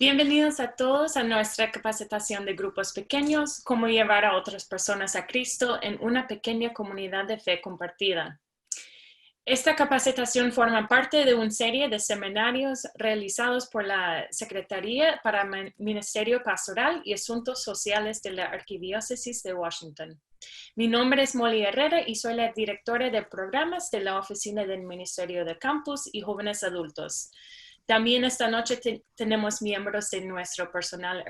Bienvenidos a todos a nuestra capacitación de grupos pequeños, cómo llevar a otras personas a Cristo en una pequeña comunidad de fe compartida. Esta capacitación forma parte de una serie de seminarios realizados por la Secretaría para Ministerio Pastoral y Asuntos Sociales de la Arquidiócesis de Washington. Mi nombre es Molly Herrera y soy la directora de programas de la Oficina del Ministerio de Campus y Jóvenes Adultos. También esta noche tenemos miembros de nuestro personal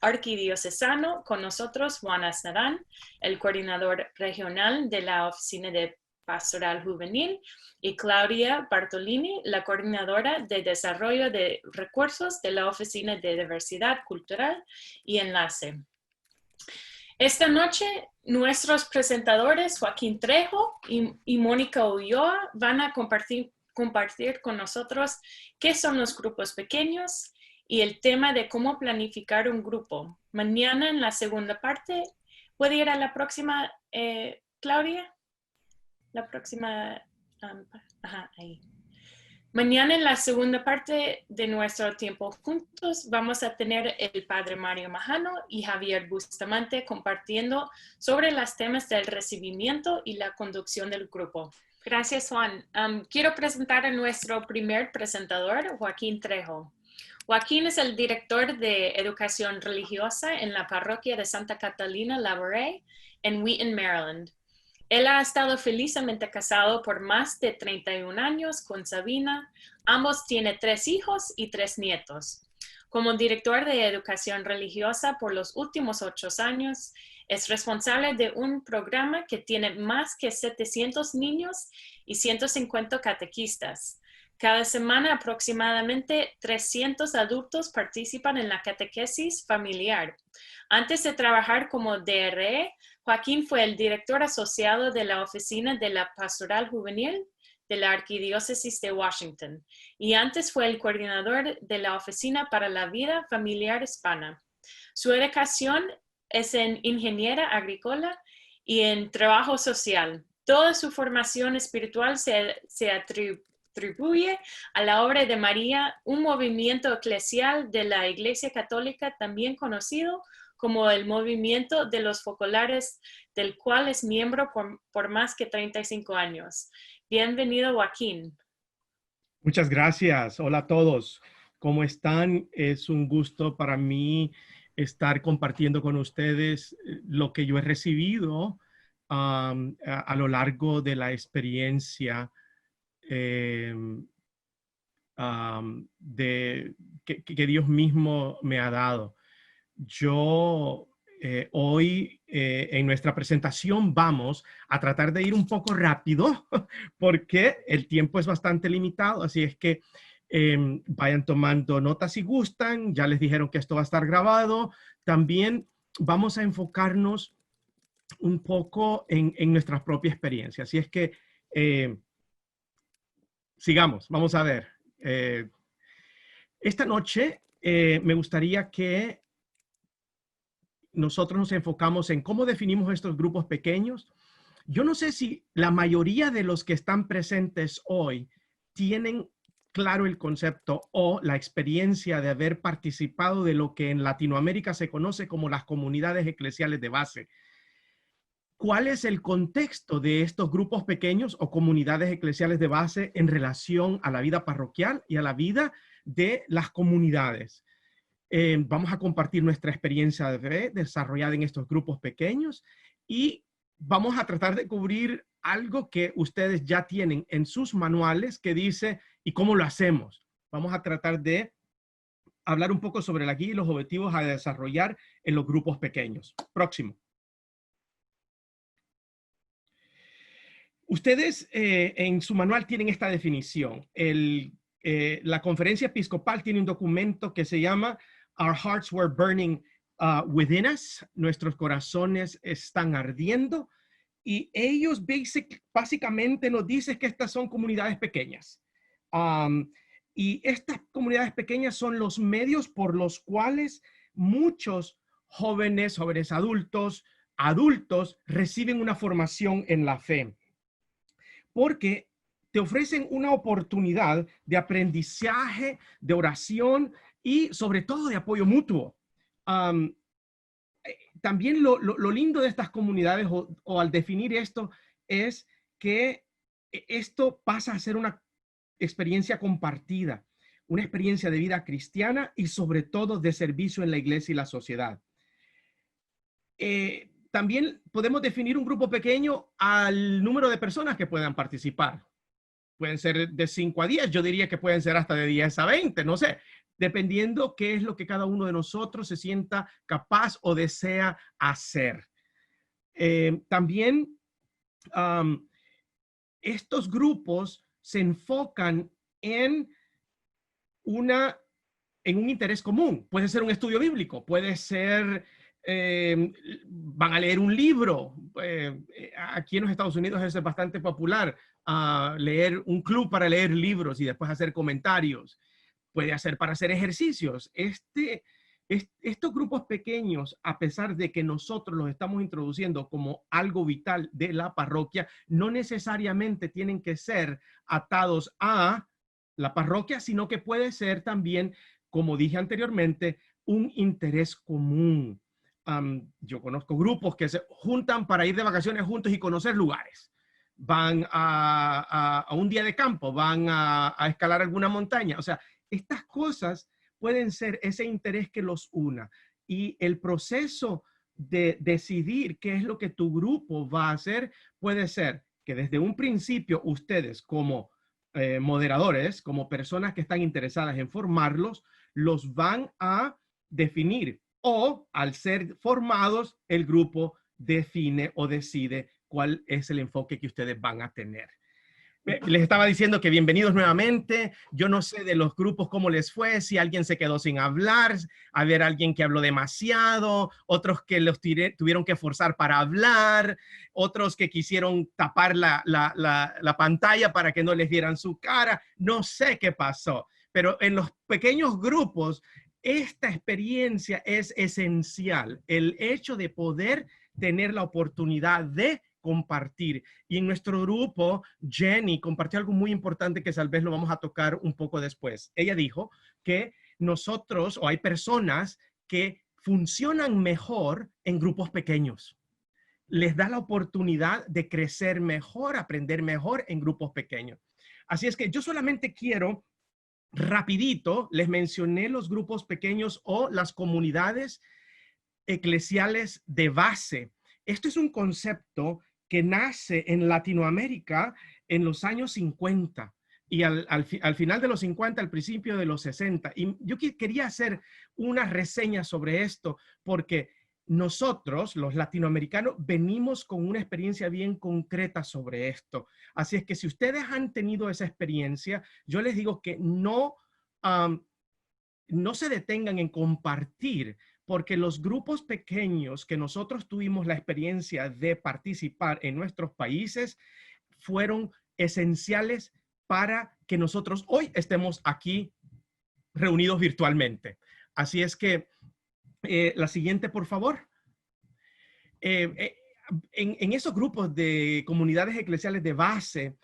arquidiocesano con nosotros, Juan Asnarán, el coordinador regional de la Oficina de Pastoral Juvenil, y Claudia Bartolini, la coordinadora de Desarrollo de Recursos de la Oficina de Diversidad Cultural y Enlace. Esta noche, nuestros presentadores, Joaquín Trejo y Mónica Ulloa, van a compartir con nosotros qué son los grupos pequeños y el tema de cómo planificar un grupo. Mañana en la segunda parte, ¿puede ir a la próxima, Claudia? La próxima, ahí. Mañana en la segunda parte de nuestro tiempo juntos vamos a tener el padre Mario Majano y Javier Bustamante compartiendo sobre los temas del recibimiento y la conducción del grupo. Gracias, Juan. Quiero presentar a nuestro primer presentador, Joaquín Trejo. Joaquín es el director de Educación Religiosa en la parroquia de Santa Catalina Labouré en Wheaton, Maryland. Él ha estado felizmente casado por más de 31 años con Sabina. Ambos tienen 3 hijos y 3 nietos. Como director de Educación Religiosa por los últimos 8 años, es responsable de un programa que tiene más que 700 niños y 150 catequistas. Cada semana aproximadamente 300 adultos participan en la catequesis familiar. Antes de trabajar como DRE, Joaquín fue el director asociado de la Oficina de la Pastoral Juvenil de la Arquidiócesis de Washington y antes fue el coordinador de la Oficina para la Vida Familiar Hispana. Su educación es en ingeniera agrícola y en trabajo social. Toda su formación espiritual se atribuye a la obra de María, un movimiento eclesial de la Iglesia Católica también conocido como el Movimiento de los Focolares, del cual es miembro por más que 35 años. Bienvenido, Joaquín. Muchas gracias. Hola a todos. ¿Cómo están? Es un gusto para mí estar compartiendo con ustedes lo que yo he recibido a lo largo de la experiencia que Dios mismo me ha dado. Yo hoy en nuestra presentación vamos a tratar de ir un poco rápido porque el tiempo es bastante limitado, así es que vayan tomando notas si gustan. Ya les dijeron que esto va a estar grabado. También vamos a enfocarnos un poco en nuestra propia experiencia, así es que sigamos, vamos a ver. Esta noche me gustaría que nosotros nos enfocamos en cómo definimos estos grupos pequeños. Yo no sé si la mayoría de los que están presentes hoy tienen claro el concepto o la experiencia de haber participado de lo que en Latinoamérica se conoce como las comunidades eclesiales de base. ¿Cuál es el contexto de estos grupos pequeños o comunidades eclesiales de base en relación a la vida parroquial y a la vida de las comunidades? Vamos a compartir nuestra experiencia de fe desarrollada en estos grupos pequeños y vamos a tratar de cubrir algo que ustedes ya tienen en sus manuales que dice ¿y cómo lo hacemos? Vamos a tratar de hablar un poco sobre la guía y los objetivos a desarrollar en los grupos pequeños. Próximo. Ustedes en su manual tienen esta definición. La Conferencia Episcopal tiene un documento que se llama Our hearts were burning within us. Nuestros corazones están ardiendo. Y ellos básicamente nos dicen que estas son comunidades pequeñas. Y estas comunidades pequeñas son los medios por los cuales muchos jóvenes adultos reciben una formación en la fe. Porque te ofrecen una oportunidad de aprendizaje, de oración y sobre todo de apoyo mutuo. Um, También lo lindo de estas comunidades o al definir esto es que esto pasa a ser una experiencia compartida, una experiencia de vida cristiana y sobre todo de servicio en la iglesia y la sociedad. También podemos definir un grupo pequeño al número de personas que puedan participar. Pueden ser de 5 a 10, yo diría que pueden ser hasta de 10 a 20, no sé, dependiendo qué es lo que cada uno de nosotros se sienta capaz o desea hacer. También estos grupos se enfocan en un interés común. Puede ser un estudio bíblico, puede ser, van a leer un libro. Aquí en los Estados Unidos es bastante popular leer un club para leer libros y después hacer comentarios. Puede hacer para hacer ejercicios. Estos grupos pequeños, a pesar de que nosotros los estamos introduciendo como algo vital de la parroquia, no necesariamente tienen que ser atados a la parroquia, sino que puede ser también, como dije anteriormente, un interés común. Yo conozco grupos que se juntan para ir de vacaciones juntos y conocer lugares. Van a un día de campo, van a escalar alguna montaña. O sea, estas cosas pueden ser ese interés que los una. Y el proceso de decidir qué es lo que tu grupo va a hacer puede ser que desde un principio ustedes como moderadores, como personas que están interesadas en formarlos, los van a definir o al ser formados, el grupo define o decide cuál es el enfoque que ustedes van a tener. Les estaba diciendo que bienvenidos nuevamente. Yo no sé de los grupos cómo les fue, si alguien se quedó sin hablar, a ver alguien que habló demasiado, otros que los tuvieron que forzar para hablar, otros que quisieron tapar la pantalla para que no les vieran su cara. No sé qué pasó, pero en los pequeños grupos esta experiencia es esencial. El hecho de poder tener la oportunidad de compartir. Y en nuestro grupo, Jenny compartió algo muy importante que tal vez lo vamos a tocar un poco después. Ella dijo que nosotros, o hay personas que funcionan mejor en grupos pequeños. Les da la oportunidad de crecer mejor, aprender mejor en grupos pequeños. Así es que yo solamente quiero, rapidito, les mencioné los grupos pequeños o las comunidades eclesiales de base. Esto es un concepto que nace en Latinoamérica en los años 50 y al final de los 50, al principio de los 60. Y yo quería hacer una reseña sobre esto porque nosotros, los latinoamericanos, venimos con una experiencia bien concreta sobre esto. Así es que si ustedes han tenido esa experiencia, yo les digo que no se detengan en compartir, porque los grupos pequeños que nosotros tuvimos la experiencia de participar en nuestros países fueron esenciales para que nosotros hoy estemos aquí reunidos virtualmente. Así es que la siguiente, por favor. En esos grupos de comunidades eclesiales de base,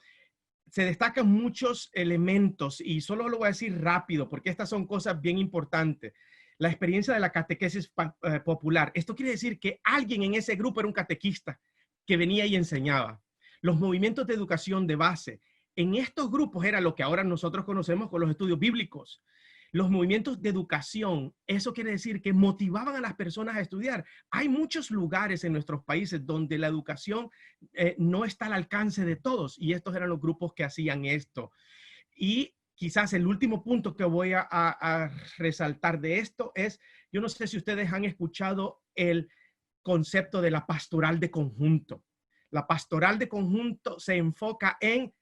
se destacan muchos elementos y solo lo voy a decir rápido porque estas son cosas bien importantes. La experiencia de la catequesis popular. Esto quiere decir que alguien en ese grupo era un catequista que venía y enseñaba. Los movimientos de educación de base. En estos grupos era lo que ahora nosotros conocemos con los estudios bíblicos. Los movimientos de educación, eso quiere decir que motivaban a las personas a estudiar. Hay muchos lugares en nuestros países donde la educación no está al alcance de todos y estos eran los grupos que hacían esto. Y quizás el último punto que voy a resaltar de esto es, yo no sé si ustedes han escuchado el concepto de la pastoral de conjunto. La pastoral de conjunto se enfoca en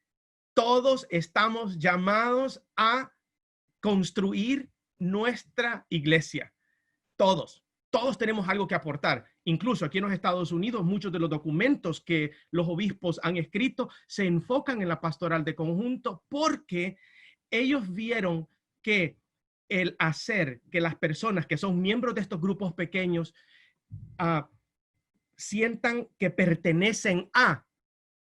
todos estamos llamados a construir nuestra iglesia. Todos tenemos algo que aportar. Incluso aquí en los Estados Unidos, muchos de los documentos que los obispos han escrito se enfocan en la pastoral de conjunto porque ellos vieron que el hacer que las personas que son miembros de estos grupos pequeños sientan que pertenecen a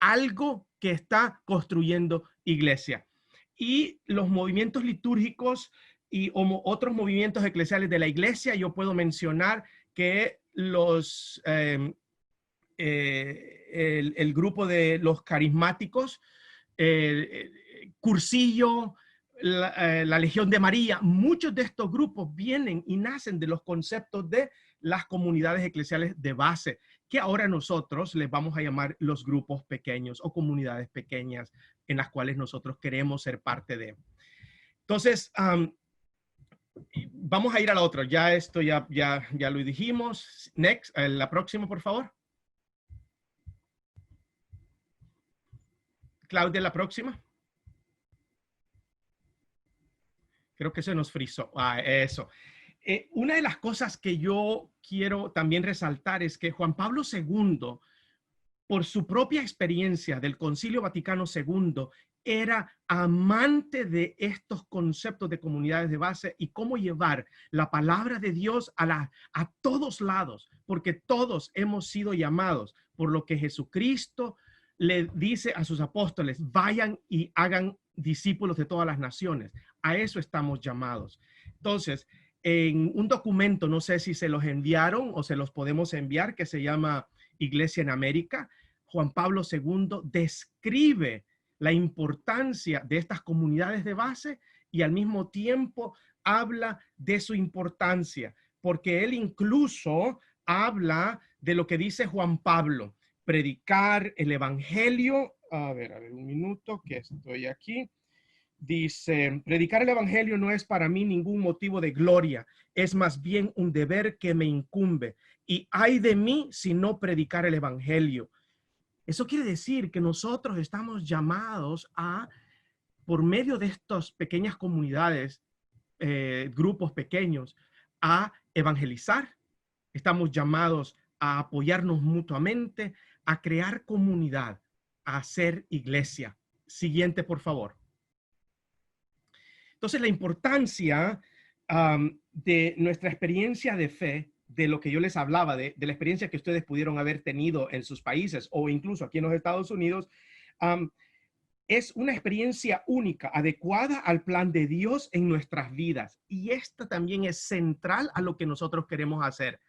algo que está construyendo iglesia. Y los movimientos litúrgicos y otros movimientos eclesiales de la iglesia, yo puedo mencionar que el grupo de los carismáticos, Cursillo, la Legión de María, muchos de estos grupos vienen y nacen de los conceptos de las comunidades eclesiales de base, que ahora nosotros les vamos a llamar los grupos pequeños o comunidades pequeñas en las cuales nosotros queremos ser parte de. Entonces, vamos a ir a la otra. Ya esto ya lo dijimos. Next, la próxima, por favor. Claudia, la próxima. Creo que se nos frizó. Eso. Una de las cosas que yo quiero también resaltar es que Juan Pablo II, por su propia experiencia del Concilio Vaticano II, era amante de estos conceptos de comunidades de base y cómo llevar la palabra de Dios a todos lados, porque todos hemos sido llamados, por lo que Jesucristo le dice a sus apóstoles: vayan y hagan discípulos de todas las naciones. A eso estamos llamados. Entonces, en un documento, no sé si se los enviaron o se los podemos enviar, que se llama Iglesia en América, Juan Pablo II describe la importancia de estas comunidades de base y al mismo tiempo habla de su importancia, porque él incluso habla de lo que dice Juan Pablo: predicar el evangelio. A ver, un minuto que estoy aquí. Dice: predicar el evangelio no es para mí ningún motivo de gloria, es más bien un deber que me incumbe. Y ay de mí si no predicar el evangelio. Eso quiere decir que nosotros estamos llamados a, por medio de estas pequeñas comunidades, grupos pequeños, a evangelizar. Estamos llamados a apoyarnos mutuamente, a crear comunidad, a hacer iglesia. Siguiente, por favor. Entonces, la importancia de nuestra experiencia de fe, de lo que yo les hablaba, de la experiencia que ustedes pudieron haber tenido en sus países o incluso aquí en los Estados Unidos, es una experiencia única, adecuada al plan de Dios en nuestras vidas. Y esta también es central a lo que nosotros queremos hacer.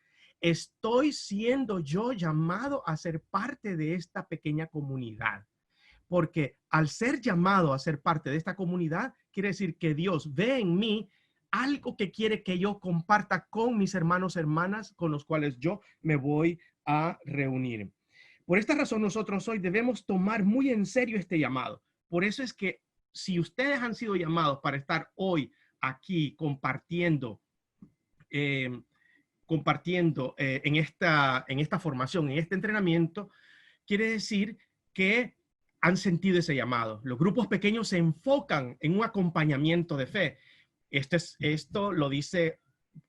Estoy siendo yo llamado a ser parte de esta pequeña comunidad. Porque al ser llamado a ser parte de esta comunidad, quiere decir que Dios ve en mí algo que quiere que yo comparta con mis hermanos, hermanas, con los cuales yo me voy a reunir. Por esta razón, nosotros hoy debemos tomar muy en serio este llamado. Por eso es que si ustedes han sido llamados para estar hoy aquí compartiendo en esta formación, en este entrenamiento, quiere decir que han sentido ese llamado. Los grupos pequeños se enfocan en un acompañamiento de fe. Esto lo dice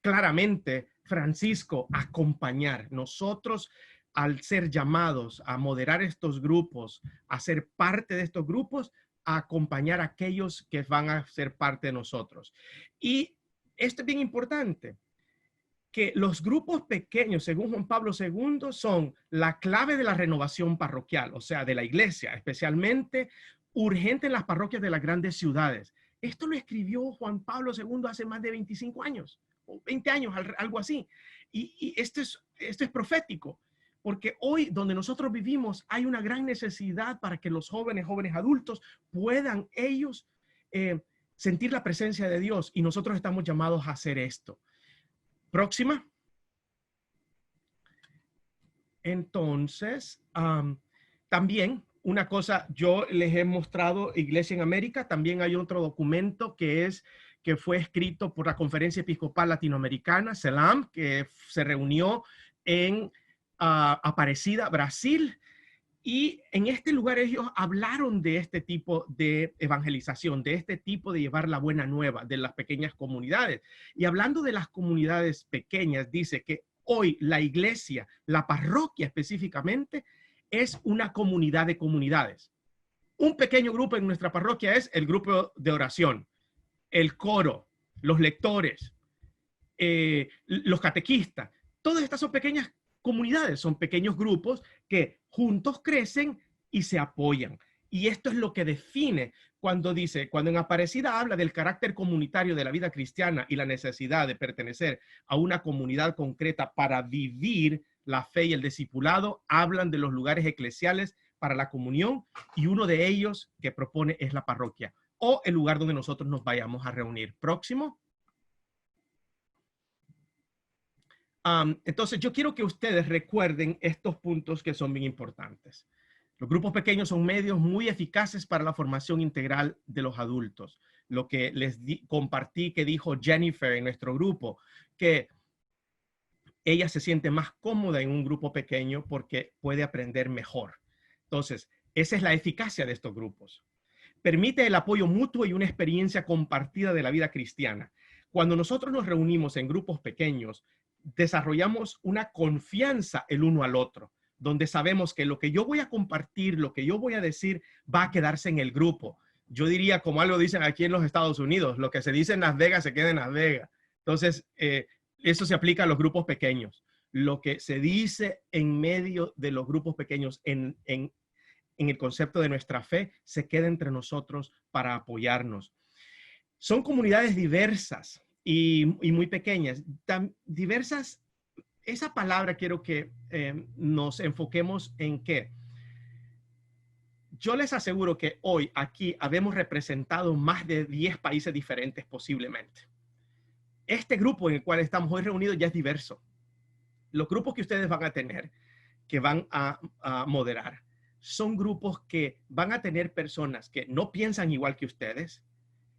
claramente Francisco: acompañar. Nosotros, al ser llamados a moderar estos grupos, a ser parte de estos grupos, a acompañar a aquellos que van a ser parte de nosotros. Y esto es bien importante, que los grupos pequeños, según Juan Pablo II, son la clave de la renovación parroquial, o sea, de la iglesia, especialmente urgente en las parroquias de las grandes ciudades. Esto lo escribió Juan Pablo II hace más de 25 años, o 20 años, algo así. Y esto es profético, porque hoy donde nosotros vivimos hay una gran necesidad para que los jóvenes adultos puedan ellos sentir la presencia de Dios, y nosotros estamos llamados a hacer esto. Próxima. Entonces, también una cosa, yo les he mostrado Iglesia en América. También hay otro documento que fue escrito por la Conferencia Episcopal Latinoamericana, CELAM, que se reunió en Aparecida, Brasil. Y en este lugar ellos hablaron de este tipo de evangelización, de este tipo de llevar la buena nueva de las pequeñas comunidades. Y hablando de las comunidades pequeñas, dice que hoy la iglesia, la parroquia específicamente, es una comunidad de comunidades. Un pequeño grupo en nuestra parroquia es el grupo de oración, el coro, los lectores, los catequistas. Todas estas son pequeñas comunidades, son pequeños grupos que juntos crecen y se apoyan. Y esto es lo que define cuando dice, cuando en Aparecida habla del carácter comunitario de la vida cristiana y la necesidad de pertenecer a una comunidad concreta para vivir la fe y el discipulado, hablan de los lugares eclesiales para la comunión, y uno de ellos que propone es la parroquia o el lugar donde nosotros nos vayamos a reunir. Próximo. Entonces, yo quiero que ustedes recuerden estos puntos que son bien importantes. Los grupos pequeños son medios muy eficaces para la formación integral de los adultos. Lo que les compartí que dijo Jennifer en nuestro grupo, que ella se siente más cómoda en un grupo pequeño porque puede aprender mejor. Entonces, esa es la eficacia de estos grupos. Permite el apoyo mutuo y una experiencia compartida de la vida cristiana. Cuando nosotros nos reunimos en grupos pequeños, desarrollamos una confianza el uno al otro, donde sabemos que lo que yo voy a compartir, lo que yo voy a decir, va a quedarse en el grupo. Yo diría, como algo dicen aquí en los Estados Unidos, lo que se dice en Las Vegas se queda en Las Vegas. Entonces, eso se aplica a los grupos pequeños. Lo que se dice en medio de los grupos pequeños en el concepto de nuestra fe se queda entre nosotros para apoyarnos. Son comunidades diversas y muy pequeñas. Diversas, esa palabra quiero que nos enfoquemos en que yo les aseguro que hoy aquí habemos representado más de 10 países diferentes posiblemente. Este grupo en el cual estamos hoy reunidos ya es diverso. Los grupos que ustedes van a tener, que van a moderar, son grupos que van a tener personas que no piensan igual que ustedes,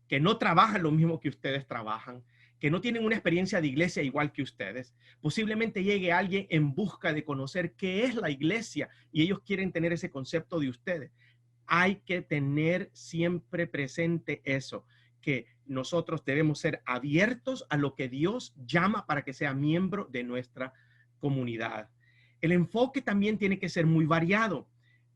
que no trabajan lo mismo que ustedes trabajan, que no tienen una experiencia de iglesia igual que ustedes. Posiblemente llegue alguien en busca de conocer qué es la iglesia y ellos quieren tener ese concepto de ustedes. Hay que tener siempre presente eso, que nosotros debemos ser abiertos a lo que Dios llama para que sea miembro de nuestra comunidad. El enfoque también tiene que ser muy variado.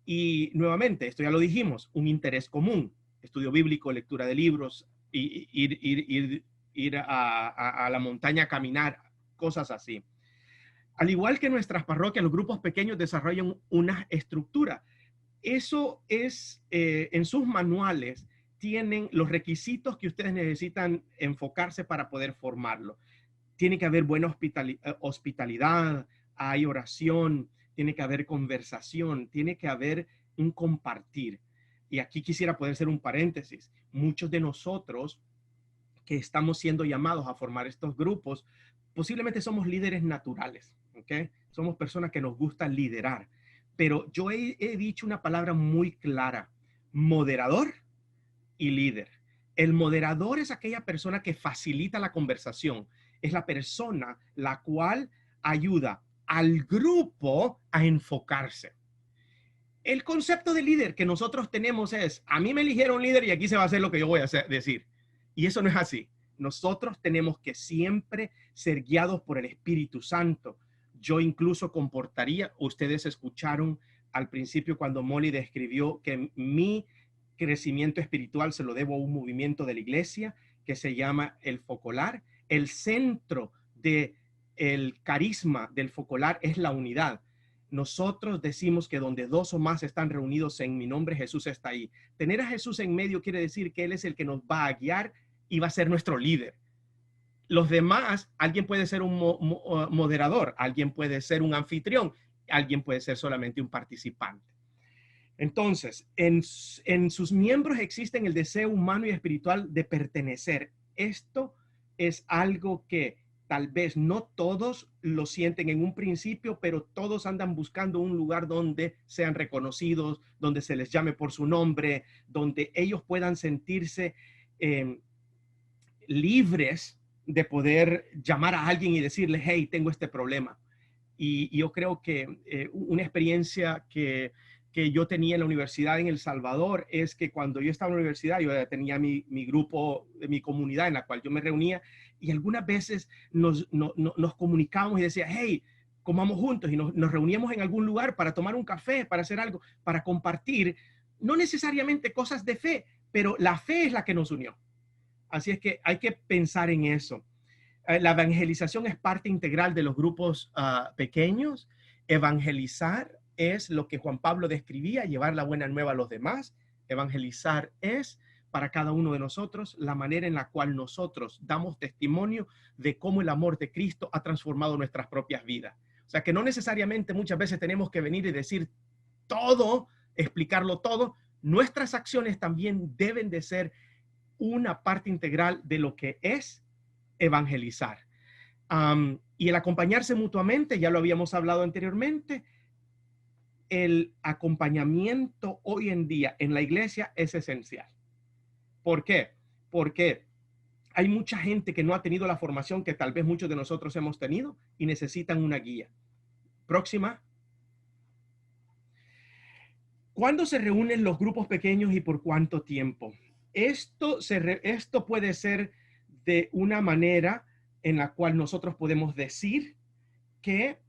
Y nuevamente, esto ya lo dijimos, un interés común, estudio bíblico, lectura de libros, ir a la montaña a caminar, cosas así. Al igual que nuestras parroquias, los grupos pequeños desarrollan una estructura. Eso es, en sus manuales, tienen los requisitos que ustedes necesitan enfocarse para poder formarlo. Tiene que haber buena hospitalidad, hay oración, tiene que haber conversación, tiene que haber un compartir. Y aquí quisiera poder hacer un paréntesis. Muchos de nosotros que estamos siendo llamados a formar estos grupos, posiblemente somos líderes naturales, ¿ok? Somos personas que nos gusta liderar. Pero yo he dicho una palabra muy clara: moderador y líder. El moderador es aquella persona que facilita la conversación. Es la persona la cual ayuda al grupo a enfocarse. El concepto de líder que nosotros tenemos es: a mí me eligieron líder y aquí se va a hacer lo que yo voy a decir. Y eso no es así. Nosotros tenemos que siempre ser guiados por el Espíritu Santo. Yo incluso comportaría, ustedes escucharon al principio cuando Molly describió que mi crecimiento espiritual se lo debo a un movimiento de la iglesia que se llama el Focolar. El centro del carisma del Focolar es la unidad. Nosotros decimos que donde dos o más están reunidos en mi nombre, Jesús está ahí. Tener a Jesús en medio quiere decir que Él es el que nos va a guiar y va a ser nuestro líder. Los demás, alguien puede ser un moderador, alguien puede ser un anfitrión, alguien puede ser solamente un participante. Entonces, en sus miembros existen el deseo humano y espiritual de pertenecer. Esto es algo que tal vez no todos lo sienten en un principio, pero todos andan buscando un lugar donde sean reconocidos, donde se les llame por su nombre, donde ellos puedan sentirse libres de poder llamar a alguien y decirle: hey, tengo este problema. Y yo creo que una experiencia que yo tenía en la universidad en El Salvador es que cuando yo estaba en la universidad, yo tenía mi grupo, mi comunidad en la cual yo me reunía, y algunas veces nos comunicábamos y decía: hey, comamos juntos, y nos reuníamos en algún lugar para tomar un café, para hacer algo, para compartir, no necesariamente cosas de fe, pero la fe es la que nos unió. Así es que hay que pensar en eso. La evangelización es parte integral de los grupos pequeños. Evangelizar es lo que Juan Pablo describía: llevar la buena nueva a los demás. Evangelizar es para cada uno de nosotros la manera en la cual nosotros damos testimonio de cómo el amor de Cristo ha transformado nuestras propias vidas. O sea, que no necesariamente muchas veces tenemos que venir y decir todo, explicarlo todo. Nuestras acciones también deben de ser una parte integral de lo que es evangelizar. Y el acompañarse mutuamente, ya lo habíamos hablado anteriormente, el acompañamiento hoy en día en la iglesia es esencial. ¿Por qué? Porque hay mucha gente que no ha tenido la formación que tal vez muchos de nosotros hemos tenido y necesitan una guía. Próxima. ¿Cuándo se reúnen los grupos pequeños y por cuánto tiempo? Esto puede ser de una manera en la cual nosotros podemos decir que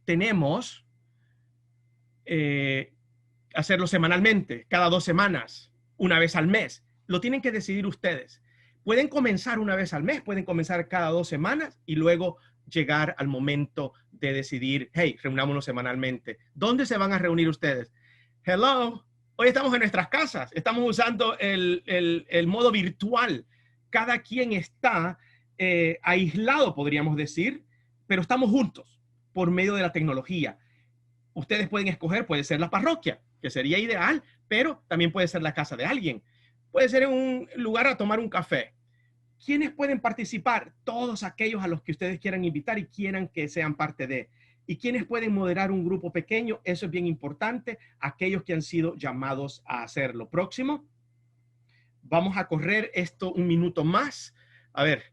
tenemos hacerlo semanalmente, cada 2 semanas, una vez al mes. Lo tienen que decidir ustedes. Pueden comenzar una vez al mes, pueden comenzar cada 2 semanas y luego llegar al momento de decidir, hey, reunámonos semanalmente. ¿Dónde se van a reunir ustedes? Hello, hoy estamos en nuestras casas, estamos usando el modo virtual. Cada quien está aislado, podríamos decir, pero estamos juntos por medio de la tecnología. Ustedes pueden escoger, puede ser la parroquia, que sería ideal, pero también puede ser la casa de alguien. Puede ser en un lugar a tomar un café. ¿Quiénes pueden participar? Todos aquellos a los que ustedes quieran invitar y quieran que sean parte de. ¿Y quiénes pueden moderar un grupo pequeño? Eso es bien importante. Aquellos que han sido llamados a hacerlo. Próximo. Vamos a correr esto un minuto más. A ver.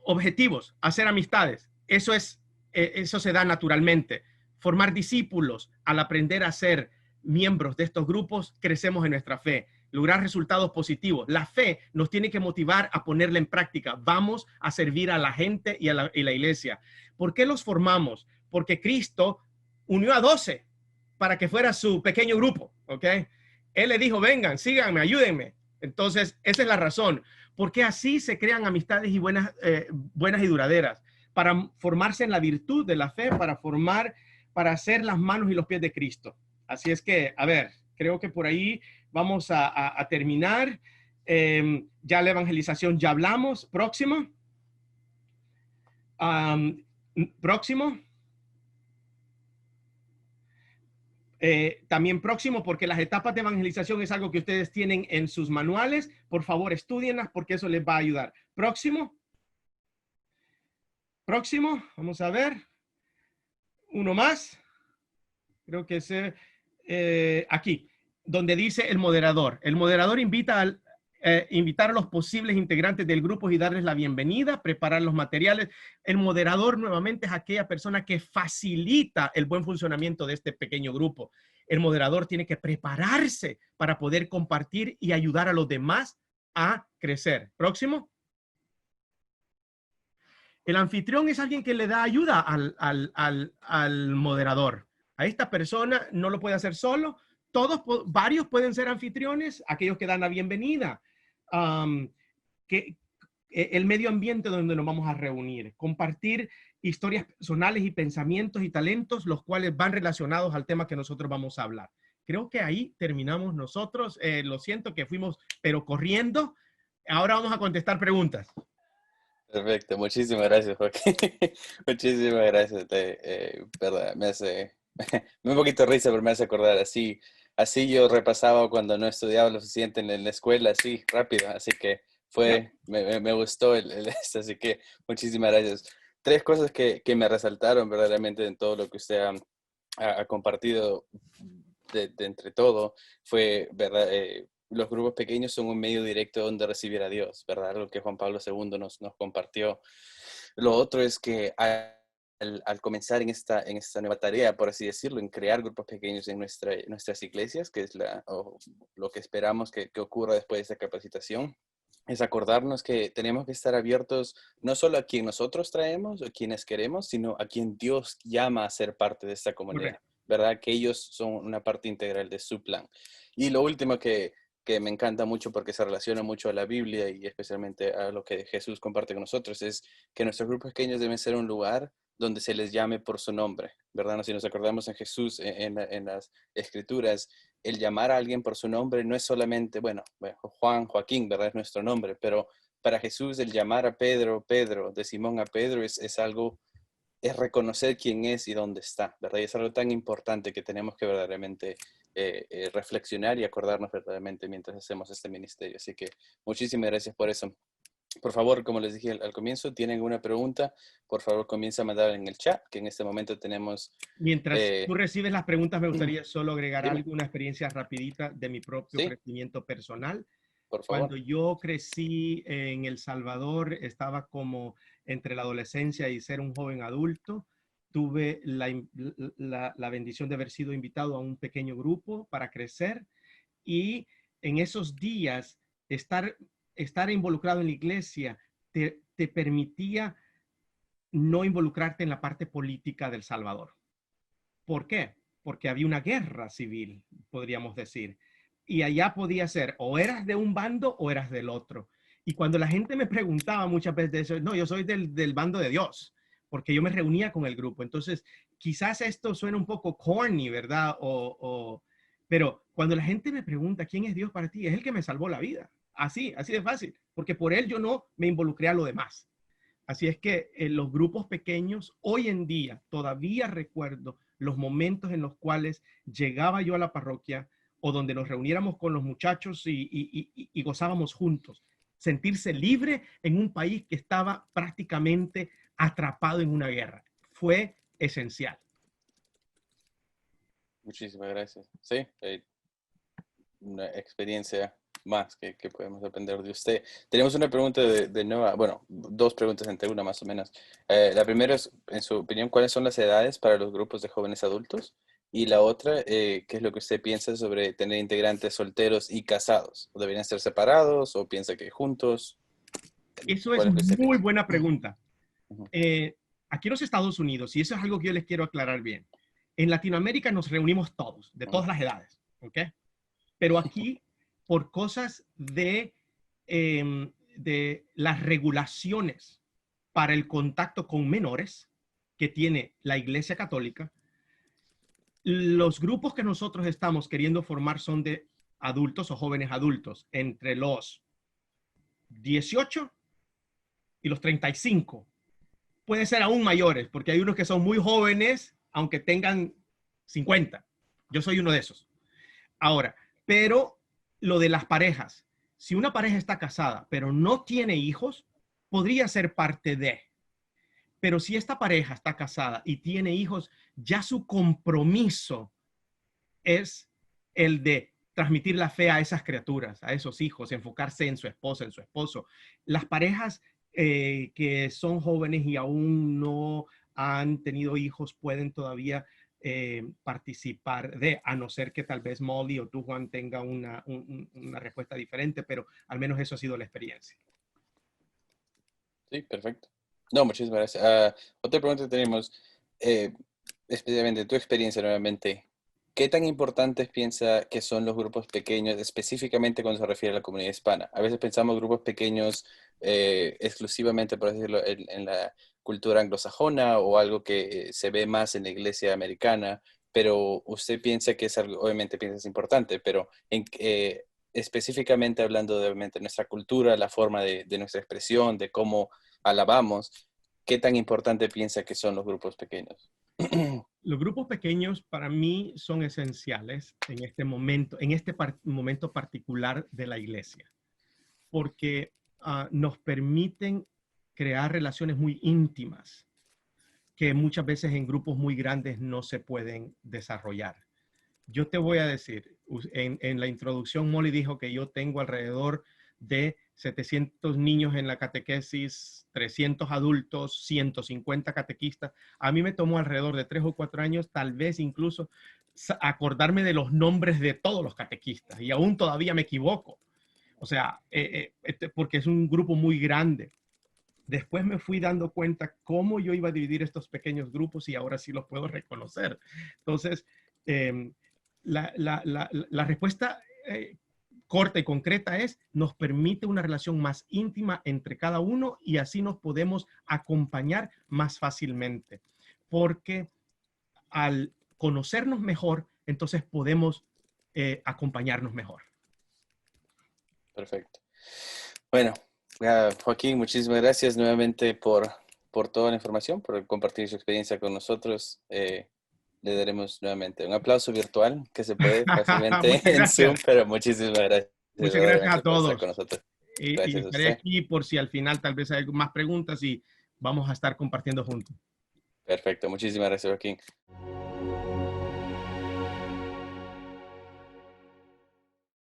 Objetivos. Hacer amistades. Eso se da naturalmente. Formar discípulos. Al aprender a ser miembros de estos grupos, crecemos en nuestra fe. Lograr resultados positivos. La fe nos tiene que motivar a ponerla en práctica. Vamos a servir a la gente y a la iglesia. ¿Por qué los formamos? Porque Cristo unió a 12 para que fuera su pequeño grupo, ¿ok? Él le dijo, vengan, síganme, ayúdenme. Entonces, esa es la razón. Porque así se crean amistades y buenas y duraderas. Para formarse en la virtud de la fe, para ser las manos y los pies de Cristo. Así es que, a ver, creo que por ahí vamos a terminar. Ya la evangelización ya hablamos. Próximo. Próximo. También próximo, porque las etapas de evangelización es algo que ustedes tienen en sus manuales. Por favor, estúdienlas porque eso les va a ayudar. Próximo. Próximo. Vamos a ver. Uno más. Creo que es aquí, donde dice el moderador. El moderador invita invitar a los posibles integrantes del grupo y darles la bienvenida, preparar los materiales. El moderador nuevamente es aquella persona que facilita el buen funcionamiento de este pequeño grupo. El moderador tiene que prepararse para poder compartir y ayudar a los demás a crecer. Próximo. El anfitrión es alguien que le da ayuda al moderador. A esta persona no lo puede hacer solo. Varios pueden ser anfitriones, aquellos que dan la bienvenida. El medio ambiente donde nos vamos a reunir. Compartir historias personales y pensamientos y talentos, los cuales van relacionados al tema que nosotros vamos a hablar. Creo que ahí terminamos nosotros. Lo siento que fuimos, pero corriendo. Ahora vamos a contestar preguntas. Perfecto, muchísimas gracias, Joaquín. Muchísimas gracias. Verdad, me da un poquito de risa, pero me hace acordar. Así yo repasaba cuando no estudiaba lo suficiente en la escuela, así rápido. Así que me gustó esto, así que muchísimas gracias. 3 cosas que me resaltaron verdaderamente en todo lo que usted ha compartido de entre todo fue, ¿verdad? Los grupos pequeños son un medio directo donde recibir a Dios, ¿verdad? Lo que Juan Pablo II nos compartió. Lo otro es que al comenzar en esta nueva tarea, por así decirlo, en crear grupos pequeños en nuestras iglesias, que es lo que esperamos que ocurra después de esta capacitación, es acordarnos que tenemos que estar abiertos no solo a quien nosotros traemos o quienes queremos, sino a quien Dios llama a ser parte de esta comunidad, Correcto. ¿verdad? Que ellos son una parte integral de su plan. Y lo último que me encanta mucho porque se relaciona mucho a la Biblia y especialmente a lo que Jesús comparte con nosotros, es que nuestros grupos pequeños deben ser un lugar donde se les llame por su nombre, ¿verdad? Si nos acordamos en Jesús, en las Escrituras, el llamar a alguien por su nombre no es solamente, bueno, Juan, Joaquín, ¿verdad? Es nuestro nombre, pero para Jesús el llamar a Pedro, Pedro, de Simón a Pedro es algo, es reconocer quién es y dónde está, ¿verdad? Y es algo tan importante que tenemos que verdaderamente reflexionar y acordarnos verdaderamente mientras hacemos este ministerio. Así que muchísimas gracias por eso. Por favor, como les dije al comienzo, tienen alguna pregunta, por favor comienza a mandar en el chat, que en este momento tenemos... Mientras tú recibes las preguntas, me gustaría solo agregar dime. algo, una experiencia rapidita de mi propio ¿Sí? crecimiento personal. Por favor. Cuando yo crecí en El Salvador, estaba como entre la adolescencia y ser un joven adulto. Tuve la bendición de haber sido invitado a un pequeño grupo para crecer, y en esos días estar involucrado en la iglesia te permitía no involucrarte en la parte política del Salvador. ¿Por qué? Porque había una guerra civil, podríamos decir. Y allá podía ser, o eras de un bando o eras del otro. Y cuando la gente me preguntaba muchas veces de eso, no, yo soy del bando de Dios, porque yo me reunía con el grupo. Entonces, quizás esto suena un poco corny, ¿verdad? Pero cuando la gente me pregunta, ¿quién es Dios para ti? Es el que me salvó la vida. Así de fácil. Porque por él yo no me involucré a lo demás. Así es que en los grupos pequeños, hoy en día, todavía recuerdo los momentos en los cuales llegaba yo a la parroquia o donde nos reuniéramos con los muchachos y gozábamos juntos. Sentirse libre en un país que estaba prácticamente atrapado en una guerra. Fue esencial. Muchísimas gracias. Sí, una experiencia más que podemos aprender de usted. Tenemos una pregunta de Noah, bueno, dos preguntas entre una más o menos. La primera es, en su opinión, ¿cuáles son las edades para los grupos de jóvenes adultos? Y la otra, ¿qué es lo que usted piensa sobre tener integrantes solteros y casados? ¿O deberían ser separados o piensa que juntos? Eso es muy buena pregunta. Aquí en los Estados Unidos, y eso es algo que yo les quiero aclarar bien, en Latinoamérica nos reunimos todos, de todas las edades, ¿ok? Pero aquí, por cosas de las regulaciones para el contacto con menores que tiene la Iglesia Católica, los grupos que nosotros estamos queriendo formar son de adultos o jóvenes adultos entre los 18 y los 35. Puede ser aún mayores, porque hay unos que son muy jóvenes, aunque tengan 50. Yo soy uno de esos. Ahora, pero lo de las parejas, si una pareja está casada, pero no tiene hijos, podría ser parte de. Pero si esta pareja está casada y tiene hijos, ya su compromiso es el de transmitir la fe a esas criaturas, a esos hijos, enfocarse en su esposa, en su esposo. Las parejas que son jóvenes y aún no han tenido hijos pueden todavía participar de, a no ser que tal vez Molly o tú, Juan, tenga una respuesta diferente, pero al menos eso ha sido la experiencia. Sí, perfecto. No, muchísimas gracias. Otra pregunta que tenemos, especialmente tu experiencia nuevamente, ¿qué tan importantes piensa que son los grupos pequeños, específicamente cuando se refiere a la comunidad hispana? A veces pensamos grupos pequeños exclusivamente, por decirlo, en la cultura anglosajona o algo que se ve más en la iglesia americana, pero usted piensa que es algo, obviamente piensa que es importante, pero específicamente hablando de obviamente, nuestra cultura, la forma de nuestra expresión, de cómo alabamos, ¿qué tan importante piensa que son los grupos pequeños? Los grupos pequeños para mí son esenciales en este momento particular de la iglesia, porque nos permiten crear relaciones muy íntimas que muchas veces en grupos muy grandes no se pueden desarrollar. Yo te voy a decir, en la introducción Molly dijo que yo tengo alrededor de 700 niños en la catequesis, 300 adultos, 150 catequistas. A mí me tomó alrededor de 3 o 4 años, tal vez incluso acordarme de los nombres de todos los catequistas, y aún todavía me equivoco. O sea, porque es un grupo muy grande. Después me fui dando cuenta cómo yo iba a dividir estos pequeños grupos y ahora sí los puedo reconocer. Entonces, la respuesta corta y concreta es, nos permite una relación más íntima entre cada uno y así nos podemos acompañar más fácilmente. Porque al conocernos mejor, entonces podemos acompañarnos mejor. Perfecto. Bueno, Joaquín, muchísimas gracias nuevamente por toda la información, por compartir su experiencia con nosotros. Le daremos nuevamente un aplauso virtual que se puede fácilmente en Zoom, pero muchísimas gracias. Muchas gracias a Por estar todos. con nosotros. Y Gracias a estaré usted. aquí por si al final tal vez hay más preguntas y vamos a estar compartiendo juntos. Perfecto, muchísimas gracias, Joaquín.